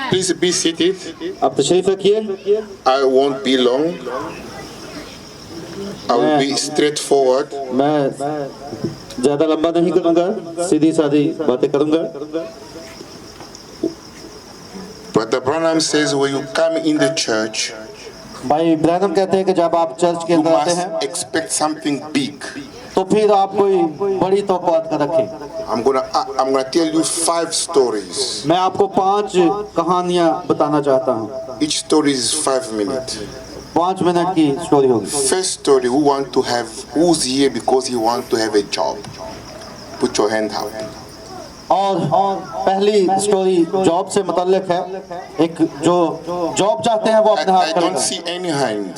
Please be seated. आप तशरीफ रखिए। I won't be long. I will be straightforward. मैं ज्यादा लंबा नहीं करूंगा, सीधी सादी बातें करूंगा। Brother Branham says when you come in the church, भाई ब्रैनम कहते हैं कि जब आप चर्च के you अंदर आते must हैं expect something big. तो फिर आप कोई बड़ी तौक़ुआत का रखें। I'm gonna tell you 5 stories. मैं आपको 5 कहानियां बताना चाहता हूं। Each story is 5 minutes. 5 minute की स्टोरी होगी। First story, who's here because he want to have a job? Put your hand out. और पहली स्टोरी जॉब से मुतल्लिक है। एक जो जॉब चाहते हैं वो अपने हाथ I खड़े don't करें। see any hand.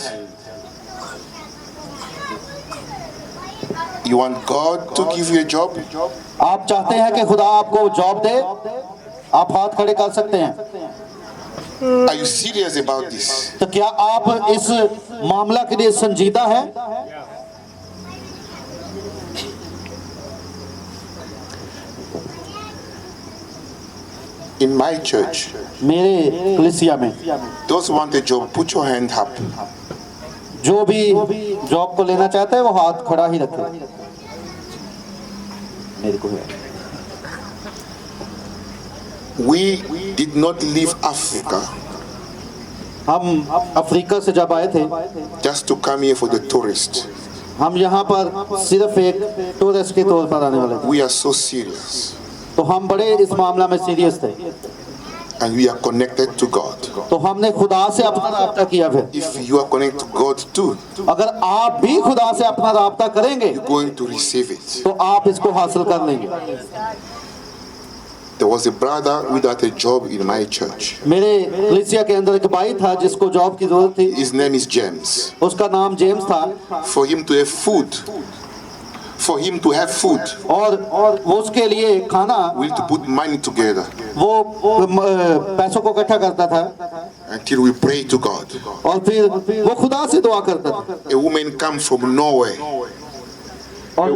You want God to give you a job? आप चाहते हैं कि खुदा आपको जॉब दे, आप हाथ खड़े कर सकते हैं। Are you serious about this? तो क्या आप इस मामला के लिए संजीदा हैं? In my church, मेरे कलीसिया में those who want a job, put your hand up. जो भी जॉब को लेना चाहता है वो हाथ खड़ा ही रखे। मेरे को है। We did not leave Africa हम अफ्रीका से जब आए थे, just to come here for the tourists. हम यहाँ पर सिर्फ एक टूरिस्ट के तौर पर आने वाले थे। We are so serious तो हम बड़े इस मामला में सीरियस थे। and we are connected to God. तो हमने खुदा से अपना राब्ता किया। फिर If you are connected to God too, अगर आप भी खुदा से अपना राब्ता करेंगे you're going to receive it. तो आप इसको हासिल कर लेंगे। There was a brother without a job in my church. मेरे कलीसिया के अंदर एक भाई था जिसको जॉब की जरूरत थी। His name is James. उसका नाम जेम्स था। For him to have food, और वो उसके लिए खाना, we need to put money together वो पैसों को इकट्ठा करता था until we pray to God. और फिर वो खुदा से दुआ करता था। A woman come from Norway. और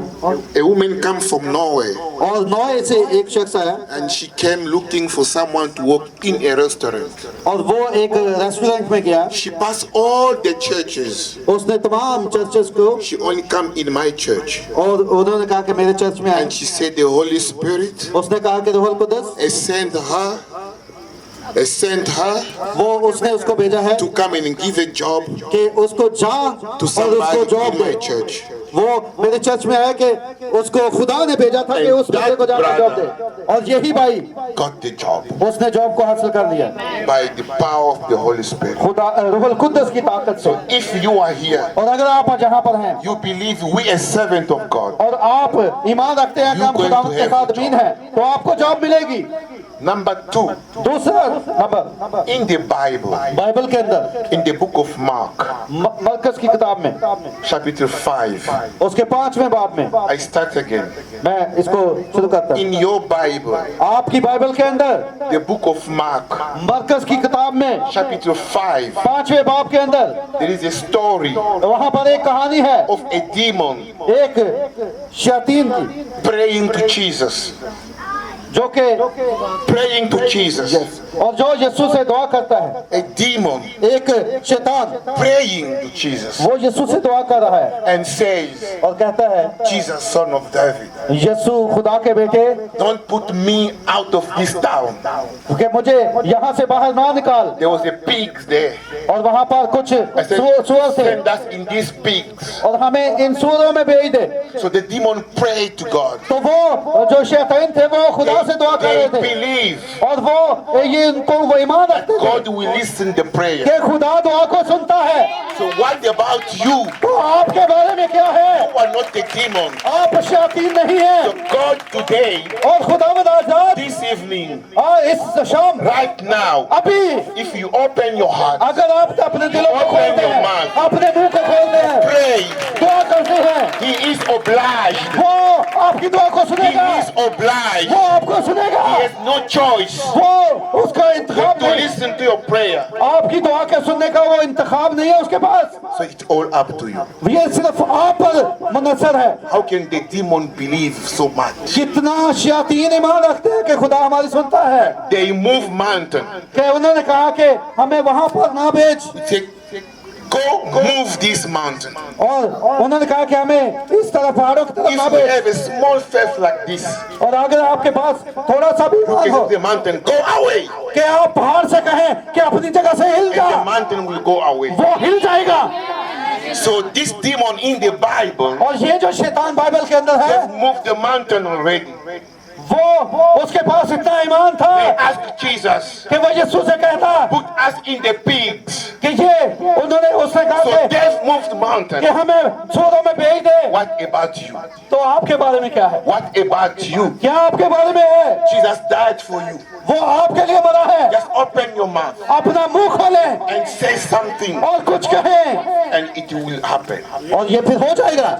A woman come from Norway और नॉर्वे से एक शख्स आया and she came looking for someone to work in a restaurant. और वो एक रेस्टोरेंट में गया। She passed all the churches. उसने तमाम चर्चेस को, She only come in my church. और उन्होंने कहा कि मेरे चर्च में आए। And she said the Holy Spirit उसने कहा कि रूहुल कुद्दस sent her वो उसने उसको भेजा है to come and give a job कि उसको जा to और उसको somebody job in my they. church. वो मेरे चर्च में आया कि उसको खुदा ने भेजा था कि उस बंदे को जाकर जॉब दे। और यही भाई Got the job उसने जॉब को हासिल कर लिया by the power of the Holy Spirit. खुदा रूहुल कुद्दस की ताकत से। If you are here, और अगर आप जहाँ पर हैं you believe we are servant of God. और आप ईमान रखते हैं कि हम going खुदा to के have साथ a अमीन हैं तो आपको जॉब मिलेगी। Number 2, दूसरा number, in the Bible, Bible के अंदर in the book of Mark, मरकज की किताब में chapter 5, उसके 5वें बाब में, I start again. मैं इसको शुरू करता हूँ। In your Bible, आपकी बाइबल के अंदर the book of Mark, मरकज की किताब में chapter 5, 5वें बाब के अंदर there is a story वहाँ पर एक कहानी है of a demon एक शैतान की, praying to Jesus. जो के Praying to Jesus. और जो यीशु से दुआ करता है। A demon एक शैतान praying to Jesus वो यीशु से दुआ कर रहा है and says, और कहता है, Jesus, son of David, यीशु खुदा के बेटे, don't put me out of this town. कि मुझे यहाँ से बाहर ना निकाल। There was a pig there. और वहाँ पर कुछ I said, सूअर थे send us in these pigs. और हमें इन सूअरों में भेज दे। So the demon prayed to God. तो वो जो शैतान थे वो खुदा से दुआ कर रहे They थे believe और वो ये उनको वो ईमान रखते थे God will listen the prayer. कि खुदा दुआ को सुनता है। So what about you? तो आपके बारे में क्या है? You are not a demon. आप शैतान नहीं हैं। So God today, और खुदावंद आजाद this evening, इस शाम right now, अभी if you open your heart, अगर आप अपने दिलों को खोलते हैं, अपने मुंह को खोलते हैं, pray, दुआ करते हैं, He is obliged वो आपकी दुआ को He सुनेगा, is obliged. वो आपको सुनेगा, He has no choice वो उसका इंतखाब to नहीं, listen to your prayer. आपकी दुआ के सुनने का वो इंतखाब नहीं है उसके पास, So it's all up to you. ये सिर्फ आप पर मुनहसर है। How can the demon believe so much? कितना शयातीन ईमान रखते हैं कि खुदा हमारी सुनता है, They move mountain. कि उन्होंने कहा कि हमें वहां पर ना भेज, Say, go move this mountain. और उन्होंने कहा कि हमें इस तरफ पहाड़ों की तरफ If ना you भेज, have a small faith like this, और अगर आपके पास थोड़ा सा भी ईमान हो okay, the mountain go away, कि आप पहाड़ से कहें कि अपनी जगह से हिल and जा, the mountain will go away. वो हिल जाएगा। So this demon in the Bible, और ये जो शैतान बाइबल के अंदर है, they've moved the mountain already. वो उसके पास इतना ईमान था They asked Jesus, कि वो यीशु से कहता put us in the pigs. कि ये उन्होंने उसने कहा So कि they've moved the mountain. हमें सूरों में भेज दे। What about you? तो आपके बारे में क्या है? What about you? क्या आपके बारे में है? Jesus died for you. वो आपके लिए मरा है। Just open your mouth अपना मुंह खोलें and say something, और कुछ कहें, and it will happen. और ये फिर हो जाएगा।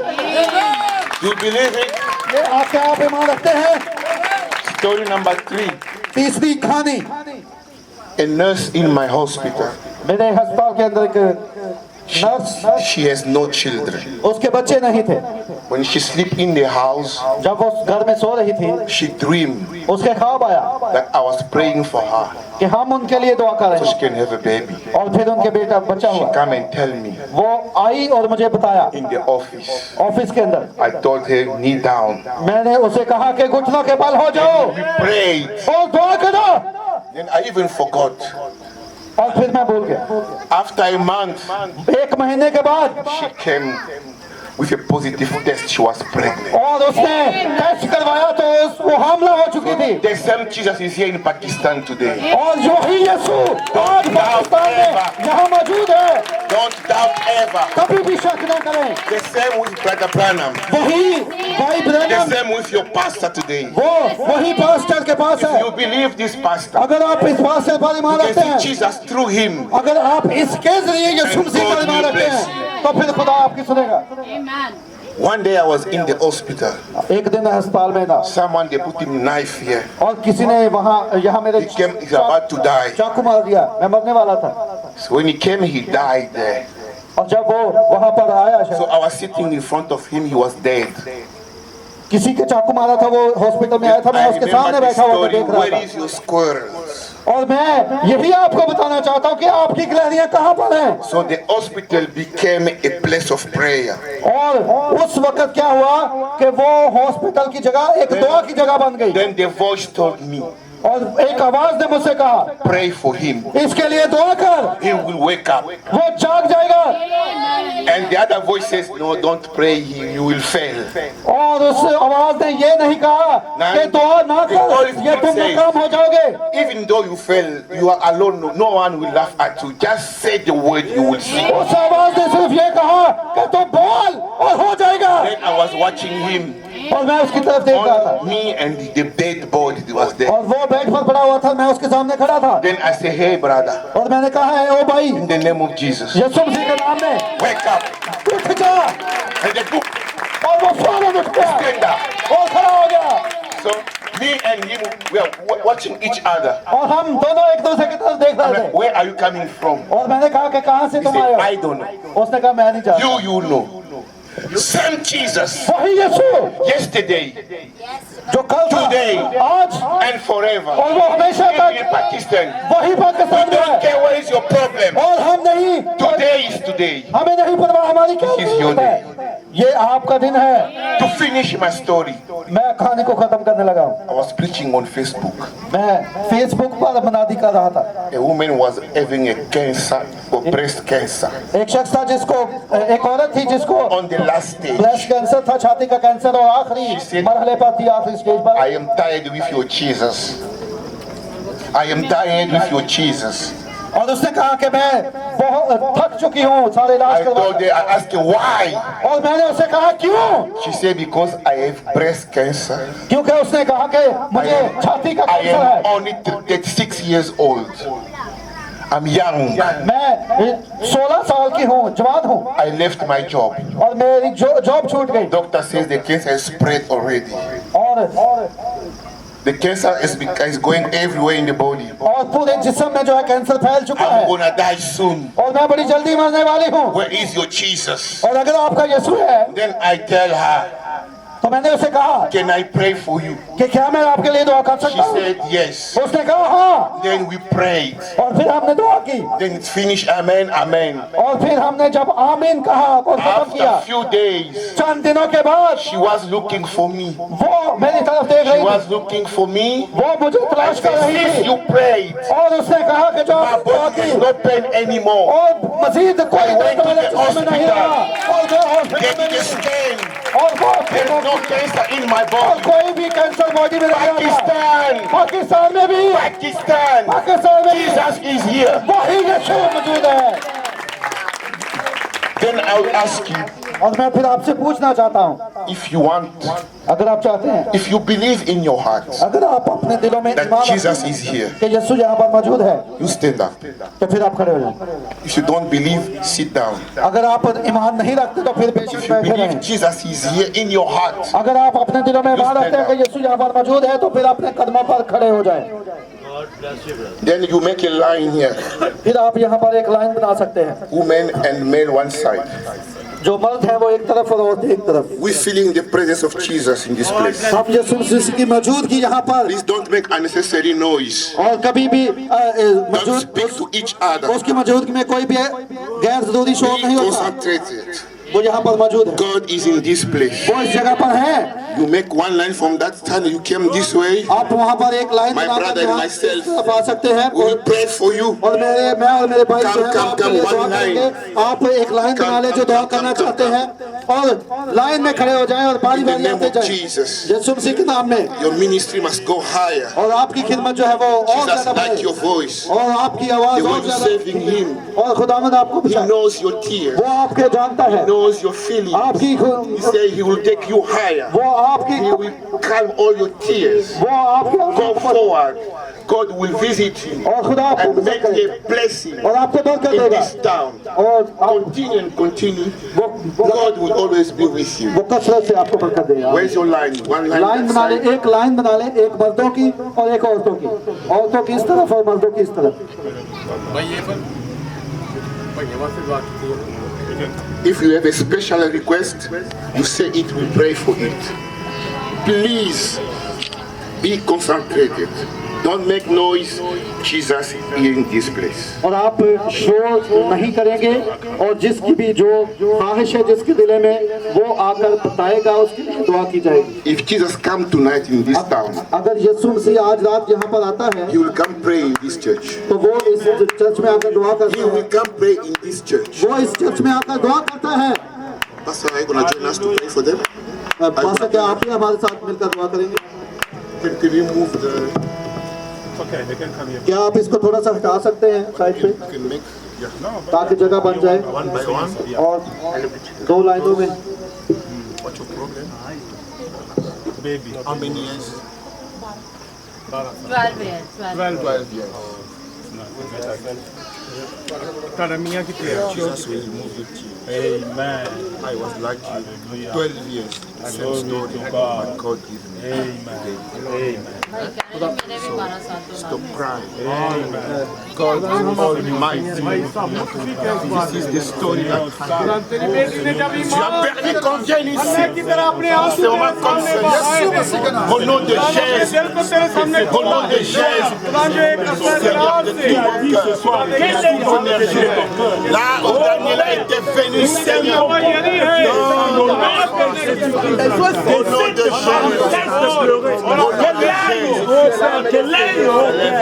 You believe it? ये आपके आप ईमान रखते हैं। Story number 3. तीसरी कहानी, A nurse in my hospital. मेरे अस्पताल के अंदर एक nurse, She has no children. उसके बच्चे नहीं थे। When she sleep in the house, जब वो घर में सो रही थी, she dreamed उसके ख्वाब आया that I was praying for her कि हम उनके लिए दुआ so करें, she can have a baby. और फिर उनके बेटा बच्चा She हुआ। come and tell me वो आई और मुझे बताया in the office. ऑफिस के अंदर। I told her, kneel down. मैंने उसे कहा कि घुटनों के बल हो जाओ We prayed. और दुआ करो, Then I even forgot. और फिर मैं भूल गया। After a month, एक महीने के बाद she came with a positive test. She was pregnant. और उसने टेस्ट करवाया तो वो हामला हो चुकी थी। The same Jesus is here in Pakistan today. और जो ही यीशु आज पाकिस्तान में यहाँ मौजूद है, Don't doubt ever. कभी भी शक न करें। The same with Brother Branham. वही भाई The Branham, same with your pastor today. वही पास्टर के पास If है। you believe this pastor, अगर आप इस पास्टर पर ईमान you रखते can हैं, see Jesus through him. अगर आप इसके जरिए यीशु मसीह पर ईमान रखते हैं, तो फिर खुदा आपकी सुनेगा। One day I was in the hospital. एक दिन अस्पताल में था Someone they put him knife here. और किसी ने वहाँ यहाँ मेरे He came. He's about to die. चाकू मार दिया, मैं मरने वाला था। So when he came, he died there. और जब वो वहाँ पर आया, So I was sitting in front of him. He was dead. किसी के चाकू मारा था, वो हॉस्पिटल में आया था, मैं I उसके सामने remember the बैठा हुआ था, story. देख रहा Where था। is your squirrels? और मैं यही आपको बताना चाहता हूँ कि आपकी गिलहरियां कहाँ पर हैं। So the hospital became a place of prayer. और उस वक्त क्या हुआ कि वो हॉस्पिटल की जगह एक दुआ की जगह बन गई। Then the voice told me, और एक आवाज ने मुझसे कहा, pray for him. इसके लिए दुआ कर, He will wake up. वो जाग जाएगा। And the other voice says, no, don't pray. You will fail. और उस आवाज ने ये नहीं कहा कि दुआ ना कर, ये तुम नाकाम हो जाओगे। Even though you fail, you are alone. No one will laugh at you. Just say the word, you will see. उस आवाज ने सिर्फ ये कहा कि तुम बोल और हो जाएगा। Then I was watching him. और मैं उसकी तरफ देख रहा था, On me and the dead body was there. और वो बेड पर पड़ा हुआ था, मैं उसके सामने खड़ा था। Then I say, hey brother, और मैंने कहा है, ओ भाई, in the name of Jesus, यीशु मसीह के नाम में wake up. उठ जा। And they took और वो फौरन उठ गया stand up. और खड़ा हो गया। So me and him, we are watching each other. और हम दोनों एक दूसरे की तरफ देख I'm रहे like, थे। where are you coming from? और मैंने कहा कि कहाँ से He तुम आए said, हो? I don't know. उसने कहा मैं नहीं जानता। You know. Same Jesus, वही यीशु yesterday, जो कल था, Today. आज and forever. और वो हमेशा In तक Pakistan, वही पाकिस्तान में don't है। care what is your problem. और हम नहीं, Today is today. हमें नहीं परवाह हमारी क्या This is your ज़रूरत है। ये आपका दिन है। To finish my story, मैं कहानी को खत्म करने लगा हूँ। I was preaching on Facebook. मैं फेसबुक पर मनादी कर रहा था। A woman was having a cancer, or breast cancer, एक शख्स था जिसको, एक औरत थी जिसको on the last stage. Breast cancer था, छाती का कैंसर, और आखिरी She said, मरहले पर थी, आखिरी स्टेज पर। I am tired with your Jesus. I am tired with your Jesus. और उसने कहा कि मैं बहुत थक चुकी हूँ सारे इलाज I told करवा। her, I asked her why. और मैंने उसे कहा क्यों? She said, because I have breast cancer. क्योंकि उसने कहा कि मुझे छाती का I कैंसर am है। only 36 years old. I'm young. मैं 16 साल की हूँ, जवान हूँ I left my job. और मेरी जॉब छूट गई Doctor says the cancer is spread already. और The cancer is going everywhere in the body. पूरे जिस्म में जो है कैंसर फैल चुका I'm है gonna die soon. और मैं बड़ी जल्दी मरने वाली हूँ। Where is your Jesus? और अगर आपका यीशु है Then I tell her, तो मैंने उसे कहा can I pray for you? कि क्या मैं आपके लिए दुआ कर She सकता हूँ? said yes. उसने कहा हाँ। Then we prayed. और फिर हमने दुआ की Then it's finished. Amen. Amen. और फिर हमने जब आमीन कहा और खत्म After किया, a few days, चंद दिनों के बाद she was looking for me. वो मेरी तरफ देख She रही थी, was looking for me. वो मुझे I तलाश कर said, रही sis, थी you prayed. और उसने कहा कि जो My आपने दुआ body की is not pain anymore. और मजीद कोई I went दर्द to मेरे the जिस्म में नहीं रहा और मैं हॉस्पिटल Get में the नहीं scan. और वो There's no cancer in my और body. कोई भी कैंसर बॉडी में नहीं रहा। Pakistan. पाकिस्तान में भी Pakistan. पाकिस्तान में भी Jesus is here. वही यीशु मौजूद है। Then I will ask you, और मैं फिर आपसे पूछना चाहता हूँ, if you want, अगर आप चाहते हैं, if you believe in your heart अगर आप अपने दिलों में that ईमान Jesus रखते is here, हैं कि यीशु यहाँ पर मौजूद है, you stand up. तो फिर आप खड़े हो जाएं। If you don't believe, sit down. अगर आप ईमान नहीं रखते तो फिर बेशक If you बैठे believe रहें। Jesus is here in your heart, अगर आप अपने दिलों में ईमान रखते हैं कि यीशु यहाँ पर मौजूद है, तो फिर अपने कदमों पर खड़े हो जाएं। then you make a line here. फिर आप यहाँ पर एक लाइन बना सकते हैं, Women and men one side. जो मर्द है वो एक तरफ और औरतें एक तरफ। We're feeling the presence of Jesus in this place. हम यीशु मसीह की मौजूदगी यहाँ पर Please don't make unnecessary noise. और कभी भी Don't मौजूद speak to each other. उसकी मौजूदगी में कोई भी गैर जरूरी शोर Be नहीं होता। concentrated. वो यहाँ पर मौजूद है, God is in this place. वो इस जगह पर है। You make one line from that time you came this way. आप वहाँ पर एक लाइन My बनाकर brother and यहाँ myself, इस तरफ आ सकते हैं We will pray for you. और मैं और मेरे भाई जो है Come, आपके come, लिए one दुआ line. करेंगे। आप एक लाइन बना ले जो दुआ करना चाहते हैं और लाइन में खड़े हो जाएं और बारी In the बारी name आते of जाएं Jesus. यीशु मसीह के नाम में। Your ministry must go higher. और आपकी खिदमत जो है वो और Jesus ज्यादा like your बढ़े voice. और आपकी The आवाज way और you ज्यादा saving him. और खुदावंद आपको He बचाए। knows your tears. वो आपके जानता है, He knows your feelings. आपकी He say he will take you higher. वो आपकी He will calm all your tears. वो आपकी Go forward. God will visit you और खुदा आपको and बचा make करे a blessing और आपको दूर कर in देगा this town. और Continue and continue. God will always be with you. वो कसरत से आपको बरकत देगा। Where's your line? One line. Line that बना ले, side. एक लाइन बना ले, एक मर्दों की और एक औरतों की, औरतों की इस तरफ और मर्दों की इस तरफ। If you have a special request, you say it, we pray for it. Please be concentrated. Don't make noise. Jesus is in this place. और आप शोर नहीं करेंगे और जिसकी भी जो ख्वाहिश है जिसके दिले में वो आकर बताएगा, उसके लिए दुआ की जाएगी। If Jesus come tonight in this town, अगर यीशु मसीह आज रात यहाँ पर आता है he will come pray in this church. तो वो इस चर्च में आकर दुआ करता He है, will come pray in this church. वो इस चर्च में आकर दुआ करता है। Pastor, are you going to join us to pray for them? Pastor क्या आप भी हमारे साथ मिलकर दुआ करेंगे? Can you move the... Okay, they can come here. क्या आप इसको थोड़ा सा हटा सकते हैं साइड पे You can make... Yeah. ताकि जगह बन जाए One by one. और दो लाइनों में। What's your problem? Baby. How many years? 12 years. 12 years. Cara minha que tem. Jesus will remove your tears. Amen. I was like you. 12 years. The same Glory story. to God. But God gave me. Amen. Amen. मेरे भी 12 साल तो Stop crying. Amen. God is almighty. This is the story that happened. Tu as permis qu'on vienne ici. C'est vraiment comme ça. Au nom de Jésus. Au nom de Jésus. Seigneur de tout mon cœur. Là où Daniel a été venu, Seigneur. Au nom de Jésus. Au nom de Jésus.